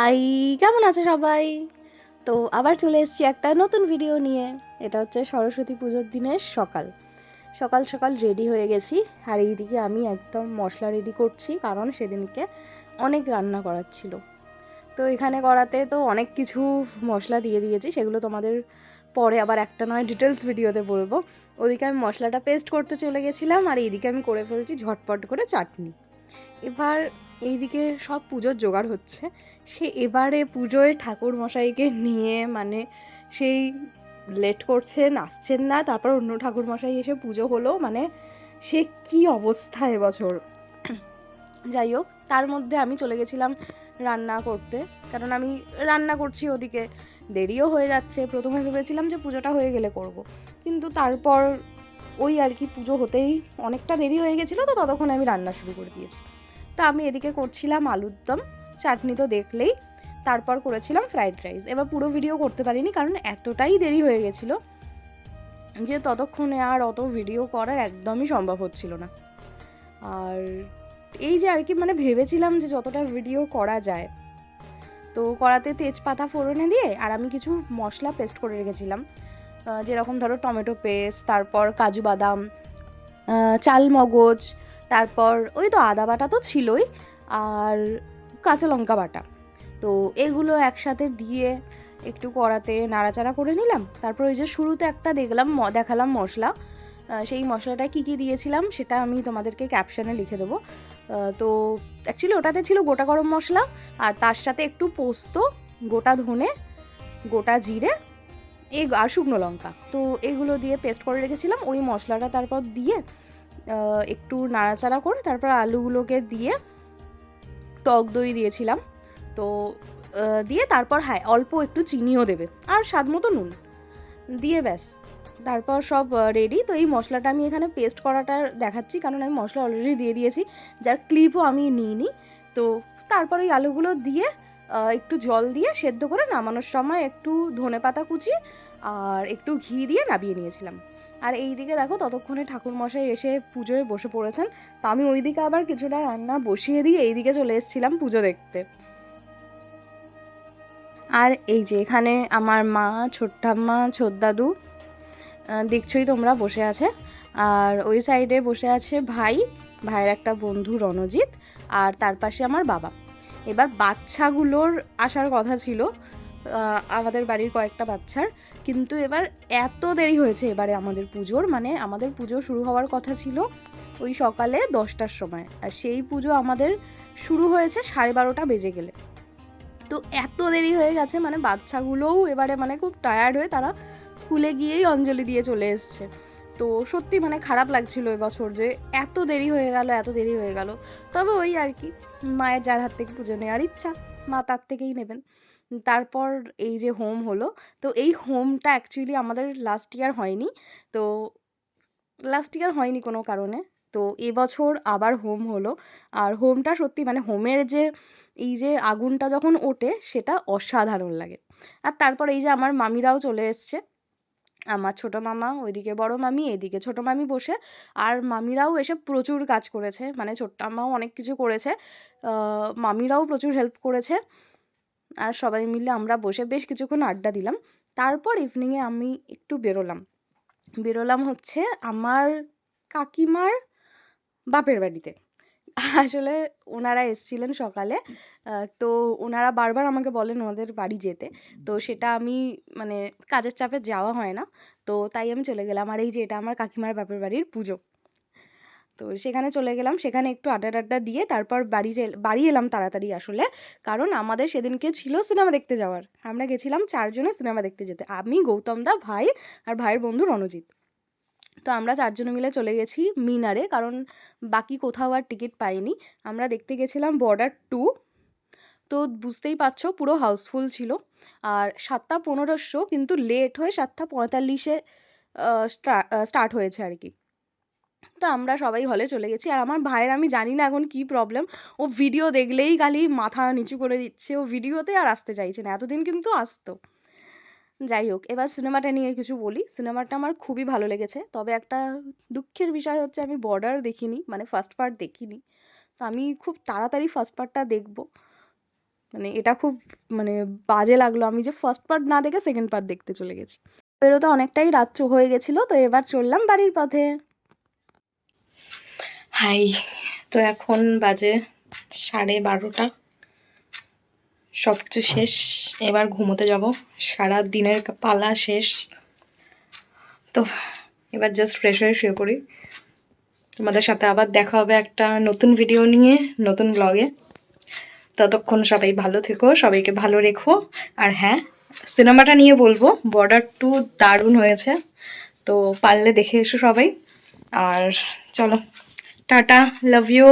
High, কেমন আছে সবাই? তো আবার চলে এসেছি একটা নতুন ভিডিও নিয়ে। এটা হচ্ছে সরস্বতী পুজোর দিনের সকাল সকাল সকাল রেডি হয়ে গেছি। আর এইদিকে আমি একদম মশলা রেডি করছি, কারণ সেদিনকে অনেক রান্না করার ছিল। তো এখানে করাতে তো অনেক কিছু মশলা দিয়ে দিয়েছি, সেগুলো তোমাদের পরে আবার একটা নয় ডিটেলস ভিডিওতে বলবো। ওদিকে আমি মশলাটা পেস্ট করতে চলে গেছিলাম, আর এইদিকে আমি করে ফেলছি ঝটপট করে চাটনি। এবার এইদিকে সব পুজোর জোগাড় হচ্ছে। সে এবারে পুজোয় ঠাকুর মশাইকে নিয়ে মানে সেই লেট করছেন, আসছেন না, তারপর অন্য ঠাকুর মশাই এসে পুজো হলো, মানে সে কি অবস্থা এবছর। যাই হোক, তার মধ্যে আমি চলে গেছিলাম রান্না করতে, কারণ আমি রান্না করছি ওদিকে দেরিও হয়ে যাচ্ছে। প্রথমে ভেবেছিলাম যে পুজোটা হয়ে গেলে করব, কিন্তু তারপর ওই আর কি পুজো হতেই অনেকটা দেরি হয়ে গেছিলো, তো ততক্ষণ আমি রান্না শুরু করে দিয়েছি। তো আমি এদিকে করছিলাম আলুর দম, চাটনি তো দেখলেই, তারপর করেছিলাম ফ্রাইড রাইস। এবার পুরো ভিডিও করতে পারিনি, কারণ এতটাই দেরি হয়ে গেছিলো যে ততক্ষণে আর অত ভিডিও করার একদমই সম্ভব হচ্ছিল না। আর এই যে আর কি মানে ভেবেছিলাম যে যতটা ভিডিও করা যায়, তো কড়াতে তেজপাতা ফোড়নে দিয়ে আর আমি কিছু মশলা পেস্ট করে রেখেছিলাম, যেরকম ধরো টমেটো পেস্ট, তারপর কাজু বাদাম, চাল মগজ, তারপর ওই তো আদা বাটা তো ছিলই, আর কাঁচা লঙ্কা বাটা। তো এগুলো একসাথে দিয়ে একটু কড়াতে নাড়াচাড়া করে নিলাম। তারপর ওই যে শুরুতে একটা দেখালাম মশলা, সেই মশলাটায় কী কী দিয়েছিলাম সেটা আমি তোমাদেরকে ক্যাপশনে লিখে দেবো। তো অ্যাকচুয়ালি ওটাতে ছিল গোটা গরম মশলা, আর তার সাথে একটু পোস্ত, গোটা ধনে, গোটা জিরে, আর শুকনো লঙ্কা। তো এগুলো দিয়ে পেস্ট করে রেখেছিলাম। ওই মশলাটা তারপর দিয়ে একটু নাড়াচাড়া করে তারপর আলুগুলোকে দিয়ে টক দই দিয়েছিলাম। তো দিয়ে তারপর হ্যাঁ অল্প একটু চিনিও দেবে, আর স্বাদ মতো নুন দিয়ে ব্যাস তারপর সব রেডি। তো এই মশলাটা আমি এখানে পেস্ট করাটা দেখাচ্ছি, কারণ আমি মশলা অলরেডি দিয়ে দিয়েছি, যার ক্লিপও আমি নিইনি। তো তারপর এই আলুগুলো দিয়ে একটু জল দিয়ে সেদ্ধ করে নামানোর সময় একটু ধনেপাতা কুচি আর একটু ঘি দিয়ে নামিয়ে নিয়েছিলাম। আর এই দিকে দেখো ততক্ষণে ঠাকুরমশাই এসে পুজোয় বসে পড়েছেন। তো আমি ওইদিকে আবার কিছুটা রান্না বসিয়ে দিয়ে এইদিকে চলে এসেছিলাম পুজো দেখতে। আর এই যে এখানে আমার মা, ছোট্টাম্মা, ছোটদাদু দেখছোই তোমরা বসে আছে। আর ওই সাইডে বসে আছে ভাইয়ের একটা বন্ধু রণজিৎ, আর তার পাশে আমার বাবা। এবার বাচ্চাগুলোর আসার কথা ছিল, আমাদের বাড়ির কয়েকটা বাচ্চার, কিন্তু এবার এত দেরি হয়েছে এবারে আমাদের পুজোর, মানে আমাদের পুজো শুরু হওয়ার কথা ছিল ওই সকালে 10টার সময়, আর সেই পুজো আমাদের শুরু হয়েছে 12:30 বেজে গেলে। তো এত দেরি হয়ে গেছে, মানে বাচ্চাগুলোও এবারে মানে খুব টায়ার্ড হয়ে তারা স্কুলে গিয়েই অঞ্জলি দিয়ে চলে এসছে। তো সত্যি মানে খারাপ লাগছিল এবছর যে এত দেরি হয়ে গেল, এত দেরি হয়ে গেল। তবে ওই আর কি, মায়ের যার হাত থেকে পুজো নেওয়ার ইচ্ছা, মা তার থেকেই নেবেন। তারপর এই যে হোম হলো, তো এই হোমটা অ্যাকচুয়ালি আমাদের লাস্ট ইয়ার হয়নি কোনো কারণে। তো এবছর আবার হোম হলো, আর হোমটা সত্যি মানে হোমের যে এই যে আগুনটা যখন ওঠে সেটা অসাধারণ লাগে। আর তারপর এই যে আমার মামিরাও চলে এসছে, আমার ছোটো মামা ওইদিকে বড় মামি, এদিকে ছোটো মামি বসে, আর মামিরাও এসে প্রচুর কাজ করেছে, মানে ছোট্ট আম্মাও অনেক কিছু করেছে, মামিরাও প্রচুর হেল্প করেছে। আর সবাই মিলে আমরা বসে বেশ কিছুক্ষণ আড্ডা দিলাম। তারপর ইভিনিংয়ে আমি একটু বেরোলাম হচ্ছে আমার কাকিমার বাপের বাড়িতে। আসলে ওনারা এসছিলেন সকালে, তো ওনারা বারবার আমাকে বলেন ওনাদের বাড়ি যেতে। তো সেটা আমি মানে কাজের চাপে যাওয়া হয় না, তো তাই আমি চলে গেলাম। আর এই যে এটা আমার কাকিমার বাপের বাড়ির পুজো। তো সেখানে চলে গেলাম, সেখানে একটু আড্ডা টাড্ডা দিয়ে তারপর বাড়ি এলাম তাড়াতাড়ি আসলে, কারণ আমাদের সেদিনকে ছিল সিনেমা দেখতে যাওয়ার। আমরা গেছিলাম 4 জনে সিনেমা দেখতে যেতে, আমি, গৌতম দা, ভাই আর ভাইয়ের বন্ধু রণজিৎ। তো আমরা 4 জনে মিলে চলে গেছি মিনারে, কারণ বাকি কোথাও আর টিকিট পাইনি। আমরা দেখতে গেছিলাম বর্ডার 2। তো বুঝতেই পারছো পুরো হাউসফুল ছিল। আর 7:15 শো, কিন্তু লেট হয়ে 7:45-এ স্টার্ট হয়েছে আর কি। তো আমরা সবাই হলে চলে গেছি। আর আমার ভাইয়ের আমি জানি না এখন কী প্রবলেম, ও ভিডিও দেখলেই খালি মাথা নিচু করে দিচ্ছে, ও ভিডিওতে আর আসতে চাইছে না, এতদিন কিন্তু আসতো। যাই হোক, এবার সিনেমাটা নিয়ে কিছু বলি। সিনেমাটা আমার খুবই ভালো লেগেছে, তবে একটা দুঃখের বিষয় হচ্ছে আমি বর্ডার দেখিনি, মানে ফার্স্ট পার্ট দেখিনি। তো আমি খুব তাড়াতাড়ি ফার্স্ট পার্টটা দেখব। মানে এটা খুব মানে বাজে লাগলো, আমি যে ফার্স্ট পার্ট না দেখে সেকেন্ড পার্ট দেখতে চলে গেছি। বেরোতে অনেকটাই রাত হয়ে গেছিলো, তো এবার চললাম বাড়ির পথে। হাই, তো এখন বাজে 12:30, সব কিছু শেষ, এবার ঘুমোতে যাব, সারা দিনের পালা শেষ। তো এবার জাস্ট ফ্রেশ হয়ে শুয়ে পড়ি। তোমাদের সাথে আবার দেখা হবে একটা নতুন ভিডিও নিয়ে, নতুন ব্লগে। ততক্ষণ সবাই ভালো থেকো, সবাইকে ভালো রেখো। আর হ্যাঁ, সিনেমাটা নিয়ে বলবো, বর্ডার 2 দারুণ হয়েছে, তো পারলে দেখে এসো সবাই। আর চলো, টাটা, লাভ ইউ।